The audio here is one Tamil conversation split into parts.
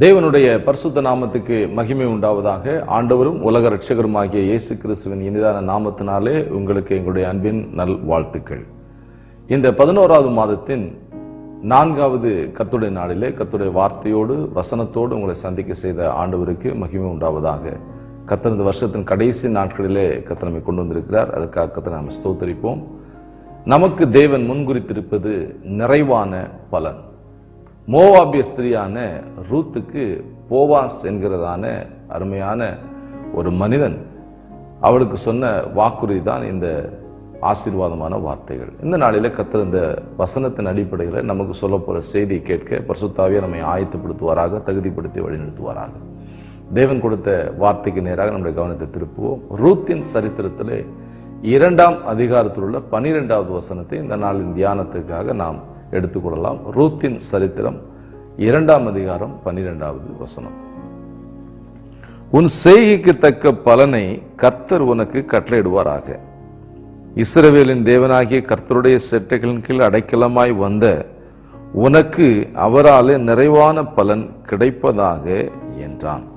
தேவனுடைய பரிசுத்த நாமத்துக்கு மகிமை உண்டாவதாக. ஆண்டவரும் உலக இரட்சகருமாகிய இயேசு கிறிஸ்துவின் இனிதான நாமத்தினாலே உங்களுக்கு எங்களுடைய அன்பின் நல் வாழ்த்துக்கள். இந்த 11வது மாதத்தின் 4வது கர்த்தருடைய நாளிலே கர்த்தருடைய வார்த்தையோடு வசனத்தோடு உங்களை சந்திக்க செய்த ஆண்டவருக்கு மகிமை உண்டாவதாக. கர்த்தர் இந்த வருஷத்தின் கடைசி நாட்களிலே கர்த்தர் நம்மை கொண்டு வந்திருக்கிறார். அதுக்காக கர்த்தரை நாம் ஸ்தோத்தரிப்போம். நமக்கு தேவன் முன்குறித்திருப்பது நிறைவான பலன். மோவாபிய ஸ்திரியான ரூத்துக்கு போவாஸ் என்கிறதான அருமையான ஒரு மனிதன் அவளுக்கு சொன்ன வாக்குறுதி தான் இந்த ஆசீர்வாதமான வார்த்தைகள். இந்த நாளில கர்த்தர் இந்த வசனத்தின் அடிப்படையில் நமக்கு சொல்ல போற செய்தியை கேட்க பரிசுத்த ஆவியானவர் நம்மை ஆயத்தப்படுத்துவாராக, தகுதிப்படுத்தி வழிநடத்துவாராக. தேவன் கொடுத்த வார்த்தைக்கு நேராக நம்முடைய கவனத்தை திருப்புவோம். ரூத்தின் சரித்திரத்திலே 2ஆம் அதிகாரத்தில் உள்ள 12வது வசனத்தை இந்த நாளின் தியானத்துக்காக நாம் எடுத்துக்கொள்ளலாம். ரூத்தின் சரித்திரம் 2ஆம் அதிகாரம் 12வது வசனம். உன் செய்கைக்கு தக்க பலனை கர்த்தர் உனக்கு கட்டளையிடுவாராக. இஸ்ரவேலின் தேவனாகிய கர்த்தருடைய செட்டைகளின் கீழ் அடைக்கலமாய் வந்த உனக்கு அவராலே நிறைவான பலன் கிடைப்பதாக என்றான்.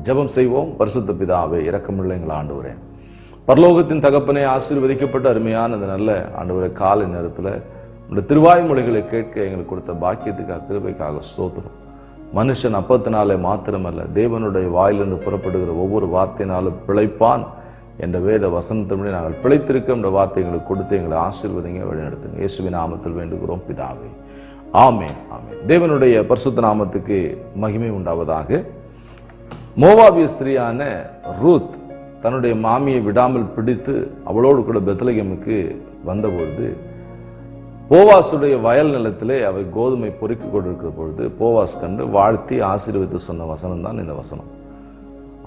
ஜெபம் செய்வோம். பரிசுத்த பிதாவே, இரக்கமுள்ள எங்கள் ஆண்டவரே, பரலோகத்தின் தகப்பனை, ஆசீர்வதிக்கப்பட்ட அருமையான அந்த நல்ல ஆண்டவரே, காலை நேரத்தில் இந்த திருவாய்மொழிகளை கேட்க எங்களுக்கு கொடுத்த பாக்கியத்துக்காக, கிருபைக்காக ஸ்தோத்திரம். மனுஷன் அப்பத்தினாலே மாத்திரமல்ல, தேவனுடைய வாயிலிருந்து புறப்படுகிற ஒவ்வொரு வார்த்தையினாலும் பிழைப்பான் என்ற வேத வசனத்தின்படி நாங்கள் பிழைத்திருக்க இந்த வார்த்தைகளை கொடுத்து எங்களை ஆசீர்வதிங்க, வழிநடத்துங்க. இயேசுவின் நாமத்தில் வேண்டுகிறோம் பிதாவே, ஆமென், ஆமென். தேவனுடைய பரிசுத்த நாமத்துக்கு மகிமை உண்டாவதாக. மோவாபிய ஸ்திரியான ரூத் தன்னுடைய மாமியை விடாமல் பிடித்து அவளோடு கூட பெத்லகேமுக்கு வந்தபொழுது, போவாசுடைய வயல் நிலத்திலே அவை கோதுமை பொறுக்கி கொண்டிருக்கிற பொழுது போவாஸ் கண்டு வாழ்த்தி ஆசீர்வதித்து சொன்ன வசனம் தான் இந்த வசனம்.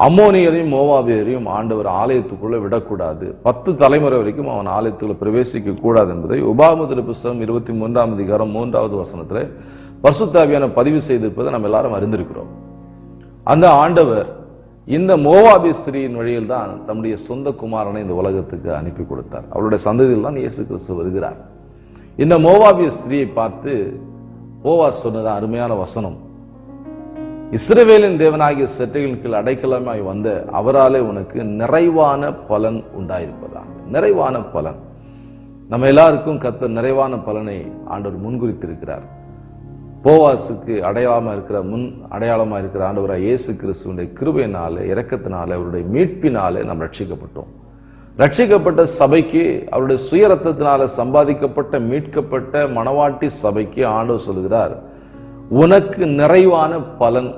அம்மோனியரையும் மோவாபியரையும் ஆண்டவர் ஆலயத்துக்குள்ள விடக்கூடாது, 10 தலைமுறை வரைக்கும் அவன் ஆலயத்துக்குள்ள பிரவேசிக்க கூடாது என்பதை உபாகமத்தின் புத்தகம் 23ஆம் அதிகாரம் 3வது வசனத்திலே பரிசுத்த ஆவியானவர் பதிவு செய்திருப்பதை நம்ம எல்லாரும் அறிந்திருக்கிறோம். அந்த ஆண்டவர் இந்த மோவாபிய ஸ்திரியின் வழியில் தான் தம்முடைய சொந்த குமாரனை இந்த உலகத்துக்கு அனுப்பி கொடுத்தார். அவருடைய சந்ததியில் தான் இயேசு கிறிஸ்து வருகிறார். இந்த மோவாபிய ஸ்திரியை பார்த்து போவாஸ் சொன்னதான் அருமையான வசனம். இஸ்ரவேலின் தேவனாகிய செட்டைகளின் கீழ் அடைக்கலமாய் வந்த அவராலே உனக்கு நிறைவான பலன் உண்டாயிருப்பதாக. நிறைவான பலன். நம்ம எல்லாருக்கும் கர்த்தர் நிறைவான பலனை ஆண்டவர் முன்குறித்திருக்கிறார். போவாசுக்கு அடையாளமா இருக்கிற ஆண்டவராய் இயேசு கிறிஸ்துவினுடைய கிருபையினாலே, இரக்கத்தினாலே, அவருடைய மீட்பினாலே நாம் ரட்சிக்கப்பட்டோம். ரட்சிக்கப்பட்ட சபைக்கு, அவருடைய சுய ரத்தத்தினால சம்பாதிக்கப்பட்ட மீட்கப்பட்ட மணவாட்டி சபைக்கு ஆண்டவர் சொல்கிறார், உனக்கு நிறைவான பலன்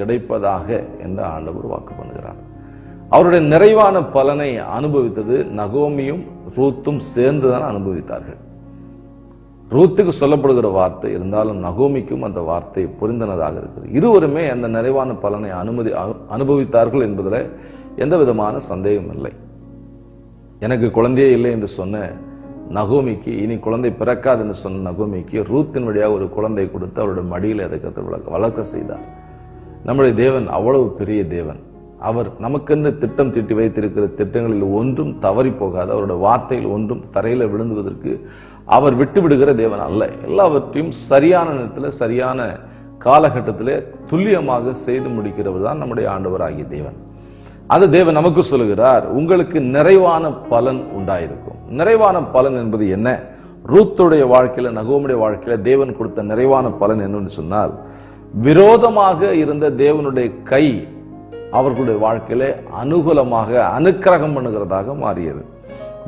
கிடைப்பதாக என்று ஆண்டவர் வாக்கு பண்ணுகிறார். அவருடைய நிறைவான பலனை அனுபவித்தது நகோமியும் ரூத்தும் சேர்ந்துதான் அனுபவித்தார்கள். ரூத்துக்கு சொல்லப்படுகிற வார்த்தை இருந்தாலும் நகோமிக்கும் அந்த வார்த்தை பொருந்தினதாக இருக்கிறது. இருவருமே அந்த நிறைவான பலனை அனுபவித்தார்கள் என்பதில் எந்த விதமான சந்தேகம் இல்லை. எனக்கு குழந்தையே இல்லை என்று சொன்ன நகோமிக்கு, இனி குழந்தை பிறக்காது என்று சொன்ன நகோமிக்கு ரூத்தின் வழியாக ஒரு குழந்தை கொடுத்து அவருடைய மடியில் அதை வளர்க்க செய்தார். நம்முடைய தேவன் அவ்வளவு பெரிய தேவன். அவர் நமக்கென்று திட்டம் தீட்டி வைத்திருக்கிற திட்டங்களில் ஒன்றும் தவறி போகாது. அவருடைய வார்த்தையில் ஒன்றும் தரையில விழுந்துவதற்கு அவர் விட்டு விடுகிற தேவன் அல்ல. எல்லாவற்றையும் சரியான நேரத்தில், சரியான காலகட்டத்திலே துல்லியமாக செய்து முடிக்கிறவர் தான் நம்முடைய ஆண்டவராகிய தேவன். அந்த தேவன் நமக்கு சொல்லுகிறார், உங்களுக்கு நிறைவான பலன் உண்டாயிருக்கும். நிறைவான பலன் என்பது என்ன? ரூத்துடைய வாழ்க்கையில, நகோமுடைய வாழ்க்கையில தேவன் கொடுத்த நிறைவான பலன் என்னன்னு சொன்னால், விரோதமாக இருந்த தேவனுடைய கை அவர்களுடைய வாழ்க்கையில அனுகூலமாக அனுக்கிரகம் பண்ணுகிறதாக மாறியது.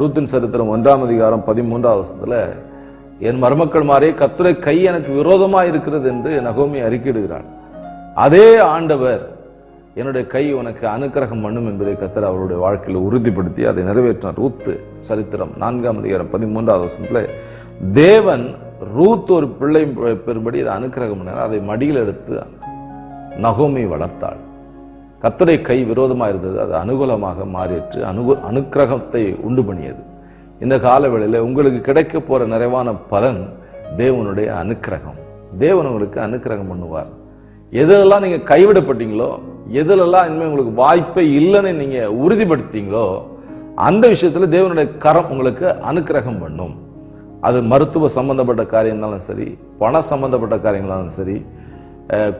ரூத்தின் சரித்திரம் 1ஆம் அதிகாரம் 13வது வசனத்துல, என் மருமக்கள் மாறே கர்த்தருடைய கை எனக்கு விரோதமா இருக்கிறது என்று நகோமி அறிக்கையிடுகிறாள். அதே ஆண்டவர் என்னுடைய கை உனக்கு அனுக்கிரகம் பண்ணும் என்பதை கர்த்தர் அவருடைய வாழ்க்கையில் உறுதிப்படுத்தி அதை நிறைவேற்றார். ரூத்து சரித்திரம் 4ஆம் அதிகாரம் 13வது வசனத்துல, தேவன் ரூத் ஒரு பிள்ளை பெறும்படி அதை அனுக்கிரகம் பண்ணார். அதை மடியில் எடுத்து நகோமி வளர்த்தாள். கர்த்தருடைய கை விரோதமாக இருந்தது, அது அனுகூலமாக மாறிற்று, அனுக்கிரகத்தை உண்டு பண்ணியது. இந்த காலவேளையில் உங்களுக்கு கிடைக்க போற நிறைவான பலன் தேவனுடைய அனுக்கிரகம். தேவன் உங்களுக்கு அனுக்கிரகம் பண்ணுவார். எதெல்லாம் நீங்க கைவிடப்பட்டீங்களோ, எதிலெல்லாம் இனிமே உங்களுக்கு வாய்ப்பே இல்லைன்னு நீங்க உறுதிப்படுத்தீங்களோ, அந்த விஷயத்துல தேவனுடைய கரம் உங்களுக்கு அனுக்கிரகம் பண்ணும். அது மருத்துவ சம்பந்தப்பட்ட காரியம் இருந்தாலும் சரி, பண சம்பந்தப்பட்ட காரியங்களாலும் சரி,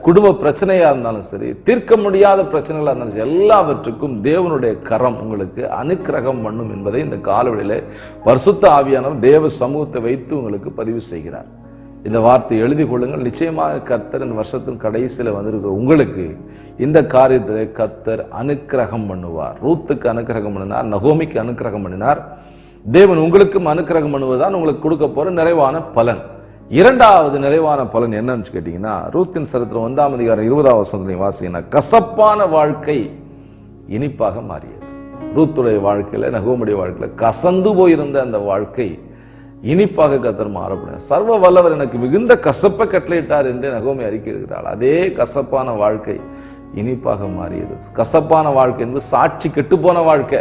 குடும்ப பிரச்சனையா இருந்தாலும் சரி, தீர்க்க முடியாத பிரச்சனைகளா இருந்தாலும் சரி, எல்லாவற்றுக்கும் தேவனுடைய கரம் உங்களுக்கு அனுக்கிரகம் பண்ணும் என்பதை இந்த காலவெளியில பரிசுத்த ஆவியானவர் தேவ சமூகத்தை வைத்து உங்களுக்கு பதிவு செய்கிறார். இந்த வார்த்தை எழுதி கொள்ளுங்கள். நிச்சயமாக கர்த்தர் இந்த வருஷத்தின் கடைசியில் வந்திருக்கிற உங்களுக்கு இந்த காரியத்திலே கர்த்தர் அனுக்கிரகம் பண்ணுவார். ரூத்துக்கு அனுக்கிரகம் பண்ணினார், நகோமிக்கு அனுக்கிரகம் பண்ணினார். தேவன் உங்களுக்கும் அனுக்கிரகம் பண்ணுவதுதான் உங்களுக்கு கொடுக்க போற நிறைவான பலன். இரண்டாவது நிறைவான பலன் என்னன்னு கேட்டீங்கன்னா, ரூத்தின் சரித்திரம் 1ஆம் அதிகாரம் 20ஆம் வசனத்தை வாசிங்கன்னா, கசப்பான வாழ்க்கை இனிப்பாக மாறியது. ரூத்துடைய வாழ்க்கையில, நகோமுடைய வாழ்க்கையில கசந்து போயிருந்த அந்த வாழ்க்கை இனிப்பாக கர்த்தர் மாறப்படும். சர்வ வல்லவர் எனக்கு மிகுந்த கசப்பை கட்டளையிட்டார் என்று நகோமி அறிக்கை இருக்கிறாள். அதே கசப்பான வாழ்க்கை இனிப்பாக மாறியது. கசப்பான வாழ்க்கை என்பது சாட்சி கெட்டு போன வாழ்க்கை.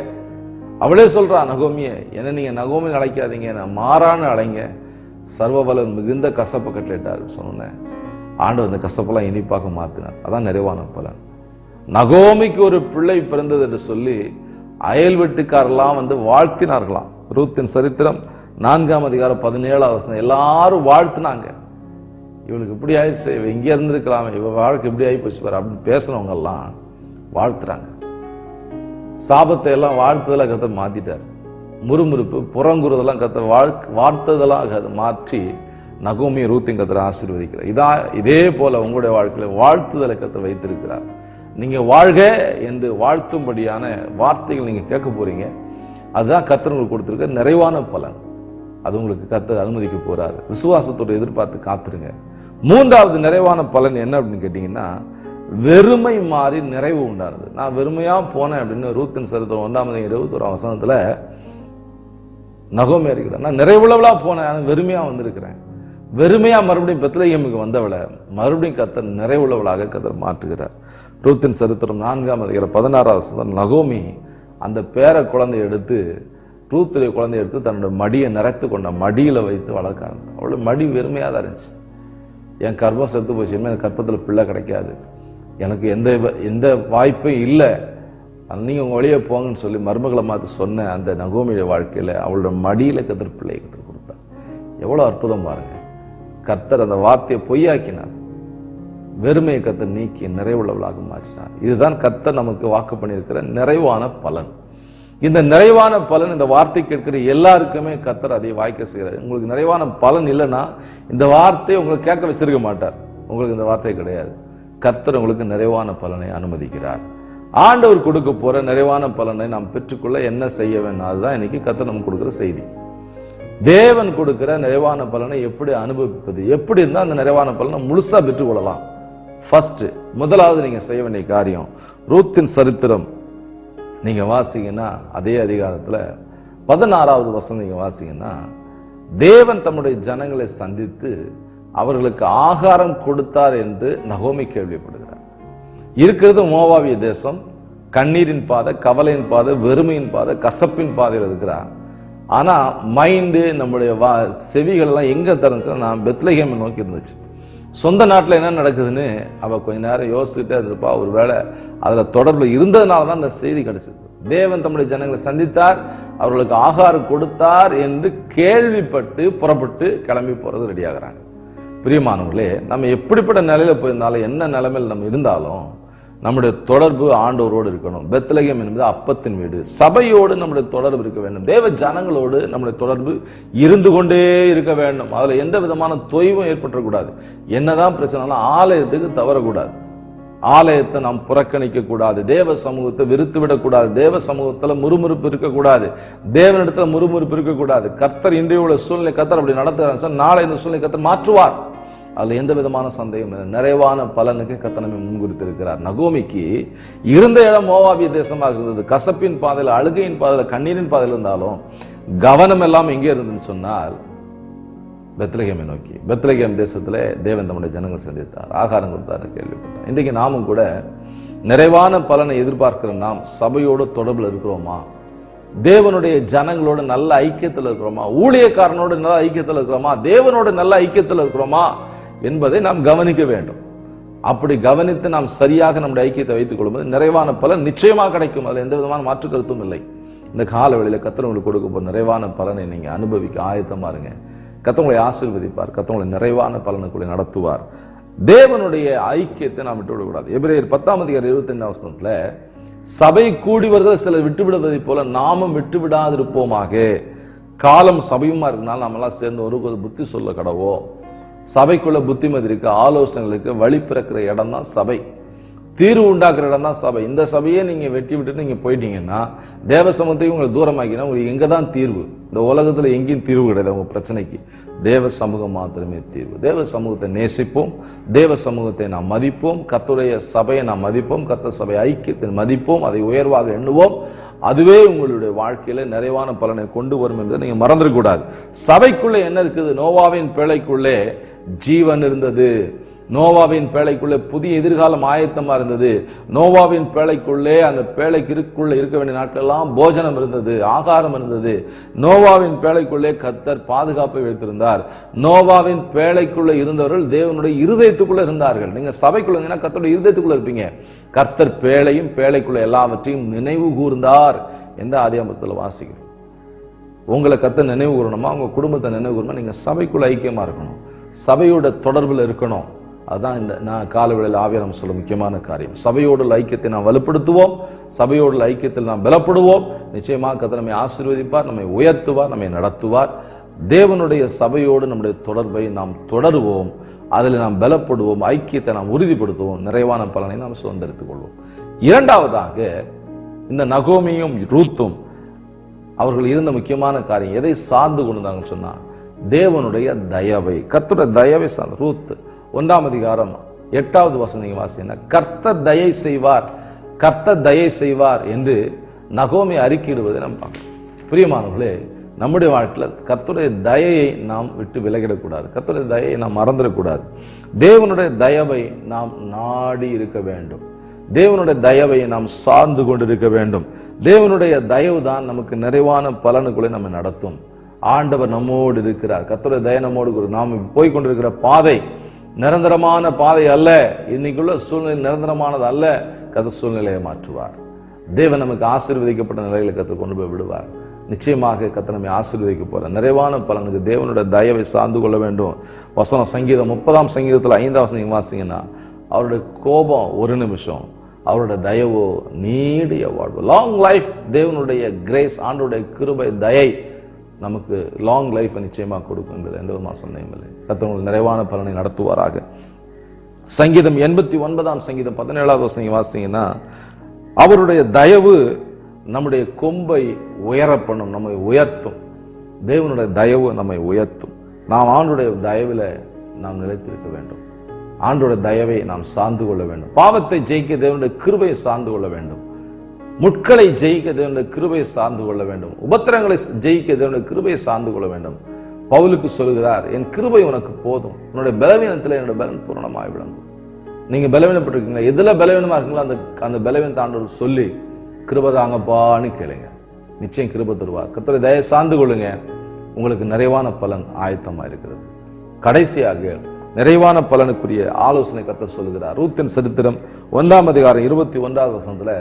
அவளே சொல்றா, நகோமியை என்ன நீங்க நகோமி அழைக்காதீங்க, நான் மாறான்னு அழைங்க, சர்வவல்லவர் மிகுந்த கசப்பை கட்டளையிட்டார் சொன்னேன். ஆண்டவர் அந்த கசப்பெல்லாம் இனிப்பாக மாத்தினார். அதான் நிறைவான பலன். நகோமிக்கு ஒரு பிள்ளை பிறந்தது என்று சொல்லி அயல் வீட்டுக்காரெல்லாம் வாழ்த்தினார்களாம். ரூத்தின் சரித்திரம் 4ஆம் அதிகாரம் 17ஆம் வசனம். எல்லாரும் வாழ்த்தினாங்க. இவளுக்கு இப்படி ஆயிடுச்சு, இவ இங்கே இருந்திருக்கலாமே, இவ வாழ்க்கை இப்படி ஆகி போச்சு பாரு அப்படின்னு பேசினவங்க எல்லாம் வாழ்த்துறாங்க. சாபத்தை எல்லாம் வாழ்த்ததெல்லாம் கர்த்தர் மாத்திட்டார். முறுமுறுப்பு புறங்குறதெல்லாம் கர்த்தர் வார்த்ததெல்லாம் மாற்றி நகோமி ரூத்தையும் கர்த்தர் ஆசீர்வதிக்கிறார். இதே போல உங்களுடைய வாழ்க்கையில வாழ்த்துதலை கர்த்தர் வைத்திருக்கிறார். நீங்க வாழ்க என்று வாழ்த்தும்படியான வார்த்தைகள் நீங்க கேட்க போறீங்க. அதுதான் கர்த்தர் உங்களுக்கு கொடுத்திருக்க நிறைவான பலன். அது உங்களுக்கு கர்த்தர் அனுமதிக்க போறாரு. விசுவாசத்தோடு எதிர்பார்த்து காத்துருங்க. மூன்றாவது நிறைவான பலன் என்ன அப்படின்னு கேட்டீங்கன்னா, வெறுமை மாறி நிறைவு உண்டானது. நான் வெறுமையா போனேன் அப்படின்னு ரூத்தின் சரித்திரம் 1ஆம் அதிகாரம் 21ஆம் வசனத்துல நகோமி அறிக்கிறார். நான் நிறைவுள்ளவளா போனேன், வெறுமையா வந்திருக்கிறேன். வெறுமையா மறுபடியும் பெத்லகேமுக்கு வந்தவளை மறுபடியும் கர்த்தர் நிறைவுள்ளவளாக கர்த்தர் மாற்றுகிறார். ரூத்தின் சரித்திரம் 4ஆம் அதிகாரம் 16ஆம் வசனம். நகோமி அந்த பேர குழந்தையை எடுத்து, ரூத்துடைய குழந்தைய எடுத்து தன்னோட மடியை நிறைத்து கொண்ட மடியில வைத்து வளர்க்க ஆரம்பித்தார். அவளோட மடி வெறுமையாக தான் இருந்துச்சு. என் கர்ப்பம் செத்து போச்சு, எனக்கு கர்ப்பத்தில் பிள்ளை கிடைக்காது, எனக்கு எந்த வாய்ப்பும் இல்லை, நீங்க உங்க வழியே போங்கன்னு சொல்லி மருமகளை மாற்றி சொன்ன அந்த நகோமியுடைய வாழ்க்கையில அவளோட மடியில கர்த்தர் பிள்ளையை கர்த்தர் கொடுத்தார். எவ்வளவு அற்புதம் பாருங்க. கர்த்தர் அந்த வார்த்தையை பொய்யாக்கினார். வெறுமையை கர்த்தர் நீக்கி நிறைவுள்ளவளாக மாற்றினார். இதுதான் கர்த்தர் நமக்கு வாக்கு பண்ணியிருக்கிற நிறைவான பலன். இந்த நிறைவான பலன் இந்த வார்த்தை கேட்கிற எல்லாருக்குமே கர்த்தர் அதை வாய்க்க செய்கிறார். உங்களுக்கு நிறைவான பலன் இல்லைன்னா இந்த வார்த்தையை உங்களுக்கு கேட்க வச்சிருக்க மாட்டார். உங்களுக்கு இந்த வார்த்தை கிடையாது. கர்த்தர் உங்களுக்கு நிறைவான பலனை அனுமதிக்கிறார். ஆண்டவர் கொடுக்க போற நிறைவான பலனை நாம் பெற்றுக்கொள்ள என்ன செய்ய வேண்டும், அதுதான் இன்னைக்கு கர்த்தர் நமக்கு கொடுக்கிற செய்தி. தேவன் கொடுக்கிற நிறைவான பலனை எப்படி அனுபவிப்பது, எப்படி இருந்தா அந்த நிறைவான பலனை முழுசா பெற்றுக்கொள்ளலாம். ஃபர்ஸ்ட், முதலாவது நீங்க செய்ய வேண்டிய காரியம், ரூத்தின் சரித்திரம் நீங்க வாசிங்கன்னா அதே அதிகாரத்துல 16ஆவது வசனம் நீங்க வாசிங்கன்னா, தேவன் தம்முடைய ஜனங்களை சந்தித்து அவர்களுக்கு ஆகாரம் கொடுத்தார் என்று நகோமி கேள்விப்படுகிறார். இருக்கிறது மோவாபிய தேசம், கண்ணீரின் பாதை, கவலையின் பாதை, வெறுமையின் பாதை, கசப்பின் பாதையில் இருக்கிறார். ஆனா மைண்டு, நம்முடைய செவிகள் எல்லாம் எங்க தரணுச்சுன்னா நான் பெத்லகேமை நோக்கி இருந்துச்சு. சொந்த நாட்டில் என்ன நடக்குதுன்னு அவ கொஞ்ச நேரம் யோசிச்சுட்டே இருப்பா. ஒரு வேளை அதுல தொடர்பு இருந்ததுனால தான் அந்த செய்தி கிடைச்சது. தேவன் தம்முடைய ஜனங்களை சந்தித்தார், அவர்களுக்கு ஆகாரம் கொடுத்தார் என்று கேள்விப்பட்டு புறப்பட்டு கிளம்பி போறது ரெடி ஆகிறாங்க. பிரியமானவர்களே, நம்ம எப்படிப்பட்ட நிலையில போயிருந்தாலும், என்ன நிலைமையில் நம்ம இருந்தாலும், நம்முடைய தொடர்பு ஆண்டவரோடு இருக்கணும். பெத்லகேம் என்பது அப்பத்தின் வீடு. சபையோடு நம்முடைய தொடர்பு இருக்க வேண்டும். தேவ ஜனங்களோடு நம்முடைய தொடர்பு இருந்து கொண்டே இருக்க வேண்டும். அதுல எந்த விதமான தொய்வும் ஏற்பட்டக்கூடாது. என்னதான் பிரச்சனை, ஆலயத்துக்கு தவறக்கூடாது. ஆலயத்தை நாம் புறக்கணிக்க கூடாது. தேவ சமூகத்தை வெறுத்து விடக்கூடாது. தேவ சமூகத்துல முறுமுறுப்பு இருக்கக்கூடாது. தேவனிடத்துல முறுமுறுப்பு இருக்கக்கூடாது. கர்த்தர் இன்றைய உள்ள சூழ்நிலை கர்த்தர் அப்படி நடத்துகிறார், நாளை இந்த சூழ்நிலை கர்த்தர் மாற்றுவார். அதுல எந்த விதமான சந்தேகம் இல்லை. நிறைவான பலனுக்கு கர்த்தர் நம்மை முன்குறித்திருக்கிறார். நகோமிக்கு இருந்த இடம் மோவாபிய தேசமாக இருந்தது. கசப்பின் பாதையில், அழுகையின் பாதையில, கண்ணீரின் பாதையில் இருந்தாலும் கவனம் எல்லாம் எங்கே இருந்ததுன்னு சொன்னால் பெத்லகேமை நோக்கி. பெத்லகேம் தேசத்துல தேவன் தம்முடைய ஜனங்கள் சந்தித்தார், ஆகாரம் கொடுத்தார் கேள்விப்பட்டார். இன்றைக்கு நாமும் கூட நிறைவான பலனை எதிர்பார்க்கிற நாம் சபையோடு தொடர்பில் இருக்கிறோமா? தேவனுடைய ஜனங்களோட நல்ல ஐக்கியத்தில் இருக்கிறோமா? ஊழியக்காரனோட நல்ல ஐக்கியத்தில் இருக்கிறோமா? தேவனோட நல்ல ஐக்கியத்தில் இருக்கிறோமா என்பதை நாம் கவனிக்க வேண்டும். அப்படி கவனித்து நாம் சரியாக நம்முடைய ஐக்கியத்தை வைத்துக் கொள்ளும்போது நிறைவான பலன் நிச்சயமாக கிடைக்கும். அதுல எந்த விதமான மாற்று கருத்தும் இல்லை. இந்த கால வேளையில கர்த்தர் உங்களுக்கு கொடுக்க போற நிறைவான பலனை நீங்க அனுபவிக்க ஆயத்தமா இருங்க. கர்த்தர் உங்களை ஆசீர்வதிப்பார். கர்த்தர் உங்களை நிறைவான பலனுக்குள்ளே நடத்துவார். தேவனுடைய ஐக்கியத்தை நாம் விட்டுவிடக்கூடாது. எபிரேயர் 10:25 சபை கூடி வருதல் சிலர் விட்டு விடுவதை போல நாமும் விட்டு விடாதிருப்போமாக. காலம் சபையுமா இருக்கனால நாமெல்லாம் சேர்ந்து ஒரு புத்தி சொல்ல கடவோ. சபைக்குள்ள புத்திமதி இருக்கு, ஆலோசனைகளுக்கு வழி பிறக்கிற இடம் தான் சபை, தீர்வு உண்டாக்குற இடம் தான் சபை. இந்த சபையே நீங்க வெட்டி விட்டுட்டு நீங்க போயிட்டீங்கன்னா, தேவ சமூகத்தையும் உங்களை தூரமாக்கினா உங்களுக்கு எங்க தான் தீர்வு? இந்த உலகத்துல எங்கேயும் தீர்வு கிடையாது உங்க பிரச்சனைக்கு. தேவ சமூகம் மாத்திரமே தீர்வு. தேவ சமூகத்தை நேசிப்போம், தேவ சமூகத்தை நாம் மதிப்போம், கர்த்தருடைய சபையை நாம் மதிப்போம், கர்த்தர் சபை ஐக்கியத்தை மதிப்போம், அதை உயர்வாக எண்ணுவோம். அதுவே உங்களுடைய வாழ்க்கையில நிறைவான பலனை கொண்டு வரும் என்பதை நீங்க மறந்துடக்கூடாது. சபைக்குள்ளே என்ன இருக்குது? நோவாவின் பேழைக்குள்ளே ஜீவன் இருந்தது. நோவாவின் பேழைக்குள்ளே புதிய எதிர்காலம் ஆயத்தமா இருந்தது. நோவாவின் பேழைக்குள்ளே அந்த பேழைக்குள்ள இருக்க வேண்டிய நாட்கள் எல்லாம் போஜனம் இருந்தது, ஆகாரம் இருந்தது. நோவாவின் பேழைக்குள்ளே கர்த்தர் பாதுகாப்பை வைத்திருந்தார். நோவாவின் பேழைக்குள்ள இருந்தவர்கள் தேவனுடைய இருதயத்துக்குள்ள இருந்தார்கள். நீங்க சபைக்குள்ள இருந்தீங்கன்னா கர்த்தருடைய இருதயத்துக்குள்ள இருப்பீங்க. கர்த்தர் பேழையும் பேழைக்குள்ள எல்லாவற்றையும் நினைவு கூர்ந்தார் என்று ஆதியாகமத்தில் வாசிக்கிறோம். உங்களை கர்த்தர் நினைவு கூறணுமா, உங்க குடும்பத்தை நினைவு கூறணுமா, நீங்க சபைக்குள்ள ஐக்கியமா இருக்கணும், சபையோட தொடர்புல இருக்கணும். அதுதான் இந்த நான் காலவேளையில் ஆவியானவர் சொல்ல முக்கியமான காரியம். சபையோடு ஐக்கியத்தை நாம் வலுப்படுத்துவோம், சபையோடு ஐக்கியத்தில் நாம் பலப்படுவோம். நிச்சயமாக கர்த்தர் நம்மை ஆசீர்வதிப்பார், நம்மை உயர்த்துவார், நம்மை நடத்துவார். தேவனுடைய சபையோடு நம்முடைய தொடர்பை நாம் தொடருவோம், அதில் நாம் பலப்படுவோம், ஐக்கியத்தை நாம் உறுதிப்படுத்துவோம், நிறைவான பலனை நாம் சுதந்திரித்துக் கொள்வோம். இரண்டாவதாக, இந்த நகோமியும் ரூத்தும் அவர்கள் இருந்த முக்கியமான காரியம் எதை சார்ந்து கொண்டாங்கன்னு சொன்னா, தேவனுடைய தயவை, கர்த்தருடைய தயவை சார்ந்து. ரூத் 1:8 நீங்க வாசிங்க. கர்த்தர் தயை செய்வார், கர்த்தர் தயை செய்வார் என்று நகோமி அறிக்கையிடுவதை நாம் பார்க்கிறோம். பிரியமானவர்களே, நம்முடைய வாழ்க்கையில் கர்த்தருடைய தயையை நாம் விட்டு விலகிடக்கூடாது, கர்த்தருடைய தயையை நாம் மறந்துடக்கூடாது. தேவனுடைய தயவை நாம் நாடி இருக்க வேண்டும், தேவனுடைய தயவை நாம் சார்ந்து கொண்டிருக்க வேண்டும். தேவனுடைய தயவு தான் நமக்கு நிறைவான பலனுக்குள்ளே நம்ம நடத்தும். ஆண்டவர் நம்மோடு இருக்கிறார், கர்த்தருடைய தயை நம்மோடு. நாம் போய்கொண்டிருக்கிற பாதை நிரந்தரமான பாதை அல்ல, இன்னைக்குள்ள சூழ்நிலை நிரந்தரமானது அல்ல. கர்த்தர் சூழ்நிலையை மாற்றுவார். தேவன் நமக்கு ஆசீர்வதிக்கப்பட்ட நிலையில கர்த்தர் கொண்டு போய் விடுவார். நிச்சயமாக கர்த்தர் நம்மை ஆசீர்வதிக்க போற நிறைவான பலனுக்கு தேவனுடைய தயவை சார்ந்து கொள்ள வேண்டும். வசனம் சங்கீதம் 30 5 நீங்க வாசிங்கன்னா, அவருடைய கோபம் 1 நிமிஷம், அவருடைய தயவோ நீடிய வாழ்வு, லாங் லைஃப். தேவனுடைய கிரேஸ், ஆண்டோடைய கிருபை, தயை நமக்கு லாங் லைஃப் நிச்சயமாக கொடுக்கும் என்பதில் எந்த விதமான சந்தேகம் இல்லை. கர்த்தர் நிறைவான பலனை நடத்துவாராக. சங்கீதம் 89 17 வாசிங்கன்னா, அவருடைய தயவு நம்முடைய கொம்பை உயர பண்ணும், நம்மை உயர்த்தும். தேவனுடைய தயவு நம்மை உயர்த்தும். நாம் ஆண்டுடைய தயவில் நாம் நிலைத்திருக்க வேண்டும், ஆண்டுடைய தயவை நாம் சார்ந்து கொள்ள வேண்டும். பாவத்தை ஜெயிக்க தேவனுடைய கிருபையை சார்ந்து கொள்ள வேண்டும், முட்களை ஜெயிக்க தேவனுடைய கிருபையை சார்ந்து கொள்ள வேண்டும், உபத்திரங்களை ஜெயிக்க தேவனுடைய கிருபையை சார்ந்து கொள்ள வேண்டும். பவுலுக்கு சொல்கிறார், என் கிருபை உனக்கு போதும், உன்னுடைய பலவீனத்தில் என்னுடைய பலன் பூரணமாய் விளங்கும். நீங்க பலவீனப்பட்டிருக்கீங்களா, எதுல பலவீனமா இருக்கீங்களோ அந்த பலவீனத்தை ஆண்டவர் சொல்லி கிருபை தாங்கப்பான்னு கேளுங்க, நிச்சயம் கிருபை தருவார். கர்த்தரை தயவை சார்ந்து கொள்ளுங்க, உங்களுக்கு நிறைவான பலன் ஆயத்தமா இருக்கிறது. கடைசியாக நிறைவான பலனுக்குரிய ஆலோசனை கர்த்தர் சொல்லுகிறார். ரூத்தின் சரித்திரம் 1:21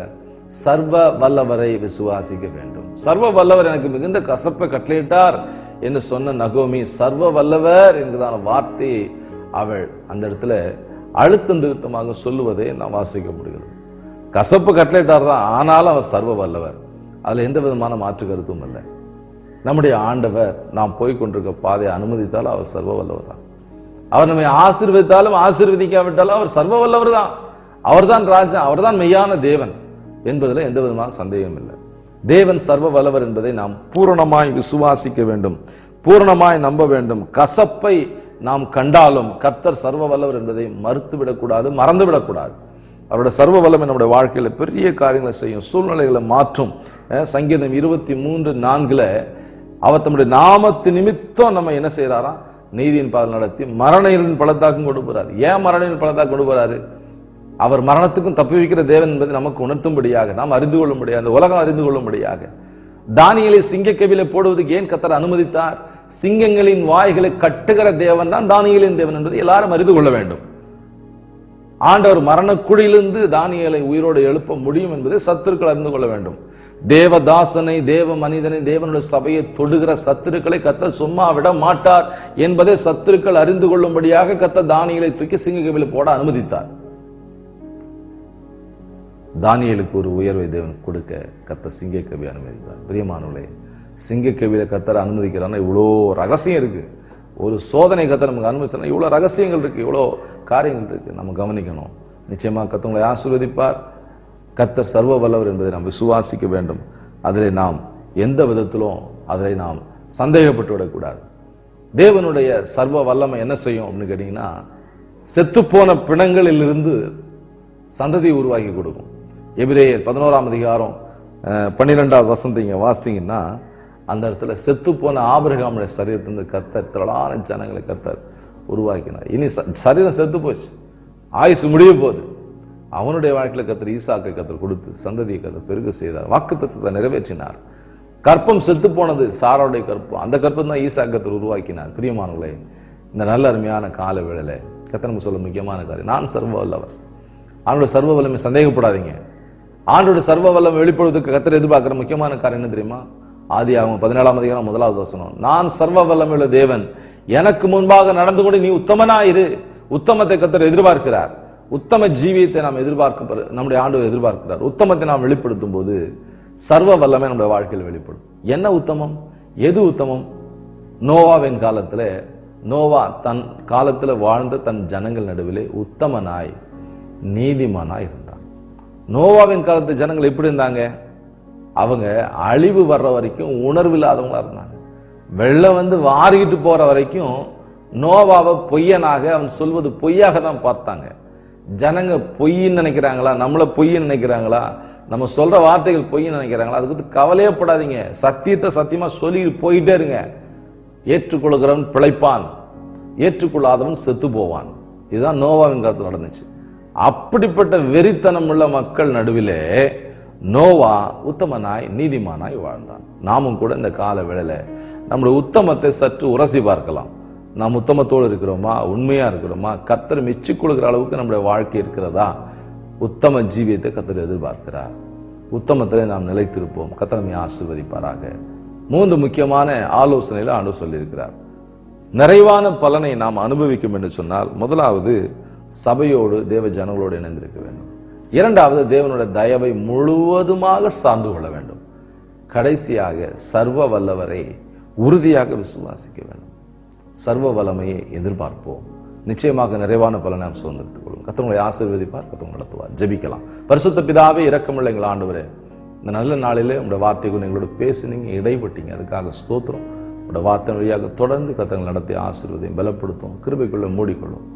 சர்வ வல்லவரை விசுவாசிக்க வேண்டும். சர்வ வல்லவர் எனக்கு மிகுந்த கசப்பை கட்டளையிட்டார் என்று சொன்ன நகோமி, சர்வ வல்லவர் என்கிறதான வார்த்தையை அவள் அந்த இடத்துல அழுத்தம் திருத்தமாக சொல்லுவதை நாம் வாசிக்க முடிகிறது. கசப்பு கட்டளையிட்டார் தான், ஆனாலும் அவர் சர்வ வல்லவர், அதுல எந்த விதமான மாற்று கருத்தும் இல்லை. நம்முடைய ஆண்டவர் நாம் போய்கொண்டிருக்க பாதையை அனுமதித்தாலும் அவர் சர்வ வல்லவர் தான். அவர் நம்மை ஆசீர்வதித்தாலும் ஆசீர்வதிக்காவிட்டாலும் அவர் சர்வ வல்லவர் தான். அவர்தான் ராஜா, அவர்தான் மெய்யான தேவன் என்பதில் எந்த விதமான சந்தேகம் இல்லை. தேவன் சர்வ வல்லவர் என்பதை நாம் பூரணமாய் விசுவாசிக்க வேண்டும், பூரணமாய் நம்ப வேண்டும். கசப்பை நாம் கண்டாலும் கர்த்தர் சர்வ வல்லவர் என்பதை மறுத்துவிடக்கூடாது, மறந்துவிடக்கூடாது. அவருடைய சர்வ வல்லமை நம்முடைய வாழ்க்கையில பெரிய காரியங்களை செய்யும், சூழ்நிலைகளை மாற்றும். சங்கீதம் 23:4 அவர் தம்முடைய நாமத்து நிமித்தம் நம்ம என்ன செய்யறாரா, நீதியின் பாதை நடத்தி மரணின் பள்ளத்தாக்கும் கொண்டு போறாரு. ஏன் மரணின் பள்ளத்தாக்கு கொண்டு போறாரு? அவர் மரணத்துக்கும் தப்பி வைக்கிற தேவன் என்பதை நமக்கு உணர்த்தும்படியாக, நாம் அறிந்து கொள்ளும்படியாக, அந்த உலகம் அறிந்து கொள்ளும்படியாக. தானியேலை சிங்கக்கவியிலே போடுவதற்கு ஏன் கர்த்தர் அனுமதித்தார்? சிங்கங்களின் வாய்களை கட்டுகிற தேவன் தான் தானியேலின் தேவன் என்பதை எல்லாரும் அறிந்து கொள்ள வேண்டும். ஆண்டவர் மரணக்குழியிலிருந்து தானியேலை உயிரோடு எழுப்ப முடியும் என்பதை சத்துருக்கள் அறிந்து கொள்ள வேண்டும். தேவதாசனை, தேவ மனிதனை, தேவனுடைய சபையை தொடுகிற சத்துருக்களை கர்த்தர் சும்மா விட மாட்டார் என்பதை சத்துருக்கள் அறிந்து கொள்ளும்படியாக கர்த்தர் தானியேலை தூக்கி சிங்கக்கவியில் போட அனுமதித்தார். தானியேலுக்கு ஒரு உயர்வை தேவன் கொடுக்க கர்த்தர் சிங்கக்கவி அனுமதித்தார். பிரியமானவர்களே, சிங்கக்கவியில கர்த்தர் அனுமதிக்கிறான்னா இவ்வளோ ரகசியம் இருக்கு. ஒரு சோதனை கர்த்தர் நமக்கு அனுமதிச்சா இவ்வளோ ரகசியங்கள் இருக்கு, இவ்வளோ காரியங்கள் இருக்கு, நம்ம கவனிக்கணும். நிச்சயமா கர்த்தர் உங்களை ஆசீர்வதிப்பார். கர்த்தர் சர்வ வல்லவர் என்பதை நாம் விசுவாசிக்க வேண்டும். அதில் நாம் எந்த விதத்திலும் அதில் நாம் சந்தேகப்பட்டு விடக்கூடாது. தேவனுடைய சர்வ வல்லமை என்ன செய்யும் அப்படின்னு கேட்டீங்கன்னா, செத்துப்போன பிணங்களில் இருந்து சந்ததியை உருவாக்கி கொடுக்கும். எபிரேயர் 11ஆம் அதிகாரம் 12வது வசனத்தை வாசிங்கன்னா, அந்த இடத்துல செத்துப்போன ஆபிரகாமுடைய சரீரத்திலிருந்து கர்த்தர் திரளான ஜனங்களை கர்த்தர் உருவாக்கினார். இனி சரீரம் செத்து போச்சு, ஆயுசு முடிய போகுது. அவனுடைய வாழ்க்கையில கர்த்தர் ஈசாக்கை கர்த்தர் கொடுத்து சந்ததியை கர்த்தர் பெருக செய்தார். வாக்குத்தத்தத்தை நிறைவேற்றினார். கற்பம் செத்து போனது, சாராவுடைய கற்பம். அந்த கற்பம் தான் ஈசாக்கை கர்த்தர் உருவாக்கினார். பிரியமானவர்களே, இந்த நல்ல அருமையான கால வேளையில கர்த்தர் நமக்கு சொல்ல முக்கியமான காரியம், நான் சர்வ வல்லவர். ஆண்டோட சர்வ வல்லமை சந்தேகப்படாதீங்க. ஆண்டோட சர்வ வல்லமை வெளிப்படுவதற்கு கர்த்தர் எதிர்பார்க்கிற முக்கியமான காரியம் என்ன தெரியுமா? ஆதியாகமம் 17ஆம் அதிகாரம் 1வது வசனம், நான் சர்வ வல்லமையுள்ள தேவன், எனக்கு முன்பாக நடந்து கொண்டு நீ உத்தமனாயிரு. உத்தமத்தை கர்த்தர் எதிர்பார்க்கிறார். உத்தம ஜீவியத்தை நாம் நம்முடைய ஆண்டவர் எதிர்பார்க்கிறார். உத்தமத்தை நாம் வெளிப்படுத்தும் போது சர்வ வல்லமை நம்முடைய வாழ்க்கையில் வெளிப்படும். என்ன உத்தமம்? எது உத்தமம்? நோவாவின் காலத்துல நோவா தன் காலத்துல வாழ்ந்த தன் ஜனங்கள் நடுவிலே உத்தமனாய் நீதிமானாய் இருந்தான். நோவாவின் காலத்து ஜனங்கள் எப்படி இருந்தாங்க? அவங்க அழிவு வர்ற வரைக்கும் உணர்வு இல்லாதவங்களா இருந்தாங்க. வெள்ளம் வந்து வாரிக்கிட்டு போற வரைக்கும் நோவாவை பொய்யனாக, அவன் சொல்வது பொய்யாக தான் பார்த்தாங்க. ஜனங்க பொய்ன்னு நினைக்கிறாங்களா, நம்மள பொய்ன்னு நினைக்கிறாங்களா, நம்ம சொல்ற வார்த்தைகள் பொய்ன்னு நினைக்கிறாங்களா, அதுக்கு கவலையப்படாதீங்க. சத்தியத்தை சத்தியமா சொல்லி போயிட்டே இருங்க. ஏற்றுக்கொள்கிறவன் பிழைப்பான், ஏற்றுக்கொள்ளாதவன் செத்து போவான். இதுதான் நோவாவின் காலத்தில் நடந்துச்சு. அப்படிப்பட்ட வெறித்தனம் உள்ள மக்கள் நடுவிலே நோவா உத்தமனாய் நீதிமானாய் வாழ்ந்தான். நாமும் கூட இந்த கால வேளையில நம்முடைய உத்தமத்தை சற்று உரசி பார்க்கலாம். நாம் உத்தமத்தோடு இருக்கிறோமா, உண்மையா இருக்கிறோமா, கர்த்தர் மெச்சிக்கொள்கிற அளவுக்கு நம்முடைய வாழ்க்கை இருக்கிறதா? உத்தம ஜீவியத்தை கர்த்தர் எதிர்பார்க்கிறார். உத்தமத்திலே நாம் நிலைத்திருப்போம். கர்த்தர் நம்மை ஆசீர்வதிப்பாராக. 3 முக்கியமான ஆலோசனையில ஆண்டவர் சொல்லியிருக்கிறார். நிறைவான பலனை நாம் அனுபவிக்கும் என்று சொன்னால், முதலாவது சபையோடு தேவ ஜனங்களோடு இணைந்திருக்க வேண்டும். 2வது தேவனுடைய தயவை முழுவதுமாக சார்ந்து கொள்ள வேண்டும். கடைசியாக சர்வ வல்லவரை உறுதியாக விசுவாசிக்க வேண்டும். சர்வ வல்லமையை எதிர்பார்ப்போம். நிச்சயமாக நிறைவான பலனை நாம் சுதந்திரத்துக் கொள்ளும். கர்த்தர் ஆசீர்வதிப்பார், கர்த்தர் நடத்துவார். ஜெபிக்கலாம். பரிசுத்த பிதாவே, இரக்கமுள்ள எங்கள் ஆண்டவரே, இந்த நல்ல நாளிலே உங்களுடைய வார்த்தைகள் எங்களோட பேசுனீங்க, இடைப்பட்டீங்க. அதுக்காக ஸ்தோத்திரம். உங்களுடைய வார்த்தை வழியாக தொடர்ந்து கர்த்தர் நடத்தி ஆசீர்வதையும் பலப்படுத்தும், கிருபைக்குள்ள மூடிக்கொள்ளும்.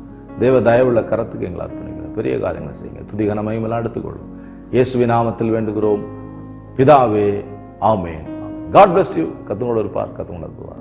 தேவ தயவுள்ள கரத்துக்கு எங்களை அர்ப்பணிக்கிறோம். பெரிய காரியங்களை செய்யுங்க. துதிகன மகிமையெல்லாம் எடுத்துக்கொள்ளும். இயேசுவின் நாமத்தில் வேண்டுகிறோம் பிதாவே, ஆமென். God bless you. கர்த்தரோடு இருப்பார், கர்த்தர் நடத்துவார்.